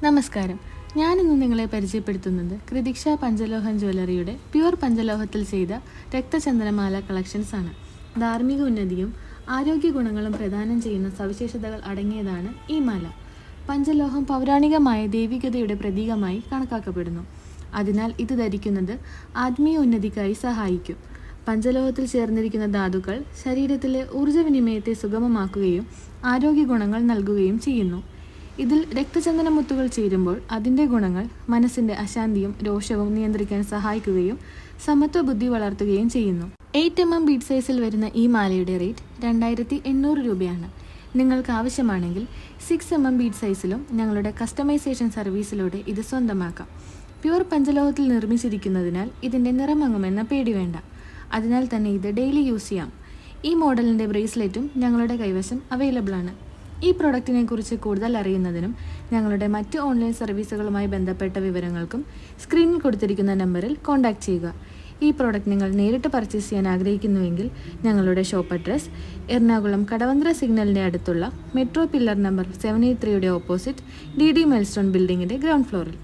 നമസ്കാരം. ഞാനിന്ന് നിങ്ങളെ പരിചയപ്പെടുത്തുന്നത് കൃതിക്ഷ പഞ്ചലോഹം ജ്വല്ലറിയുടെ പ്യുവർ പഞ്ചലോഹത്തിൽ ചെയ്ത രക്തചന്ദനമാല കളക്ഷൻസ് ആണ്. ധാർമ്മിക ഉന്നതിയും ആരോഗ്യ ഗുണങ്ങളും പ്രദാനം ചെയ്യുന്ന സവിശേഷതകൾ അടങ്ങിയതാണ് ഈ മാല. പഞ്ചലോഹം പൗരാണികമായ ദൈവികതയുടെ പ്രതീകമായി കണക്കാക്കപ്പെടുന്നു. അതിനാൽ ഇത് ധരിക്കുന്നത് ആത്മീയ ഉന്നതിക്കായി സഹായിക്കും. പഞ്ചലോഹത്തിൽ ചേർന്നിരിക്കുന്ന ധാതുക്കൾ ശരീരത്തിലെ ഊർജ്ജവിനിമയത്തെ സുഗമമാക്കുകയും ആരോഗ്യ ഗുണങ്ങൾ നൽകുകയും ചെയ്യുന്നു. ഇതിൽ രക്തചന്ദനമുത്തുകൾ ചേരുമ്പോൾ അതിൻ്റെ ഗുണങ്ങൾ മനസ്സിൻ്റെ അശാന്തിയും രോഷവും നിയന്ത്രിക്കാൻ സഹായിക്കുകയും സമത്വ ബുദ്ധി വളർത്തുകയും ചെയ്യുന്നു. 8 mm ബീഡ് സൈസിൽ വരുന്ന ഈ മാലയുടെ റേറ്റ് 2800 രൂപയാണ്. നിങ്ങൾക്ക് ആവശ്യമാണെങ്കിൽ 6 mm ബീഡ് സൈസിലും ഞങ്ങളുടെ കസ്റ്റമൈസേഷൻ സർവീസിലൂടെ ഇത് സ്വന്തമാക്കാം. പ്യുവർ പഞ്ചലോഹത്തിൽ നിർമ്മിച്ചിരിക്കുന്നതിനാൽ ഇതിൻ്റെ നിറമങ്ങുമെന്ന പേടി വേണ്ട. അതിനാൽ തന്നെ ഇത് ഡെയിലി യൂസ് ചെയ്യാം. ഈ മോഡലിൻ്റെ ബ്രേസ്ലെറ്റും ഞങ്ങളുടെ കൈവശം അവൈലബിൾ ആണ്. ഈ പ്രൊഡക്റ്റിനെ കുറിച്ച് കൂടുതൽ അറിയുന്നതിനും ഞങ്ങളുടെ മറ്റ് ഓൺലൈൻ സർവീസുകളുമായി ബന്ധപ്പെട്ട വിവരങ്ങൾക്കും സ്ക്രീനിൽ കൊടുത്തിരിക്കുന്ന നമ്പറിൽ കോൺടാക്റ്റ് ചെയ്യുക. ഈ പ്രോഡക്റ്റ് നിങ്ങൾ നേരിട്ട് പർച്ചേസ് ചെയ്യാൻ ആഗ്രഹിക്കുന്നുവെങ്കിൽ ഞങ്ങളുടെ ഷോപ്പ് അഡ്രസ് എറണാകുളം കടവന്ത്ര സിഗ്നലിൻ്റെ അടുത്തുള്ള metro pillar number 783 opposite DD milestone ബിൽഡിങ്ങിൻ്റെ ഗ്രൗണ്ട് ഫ്ലോറിൽ.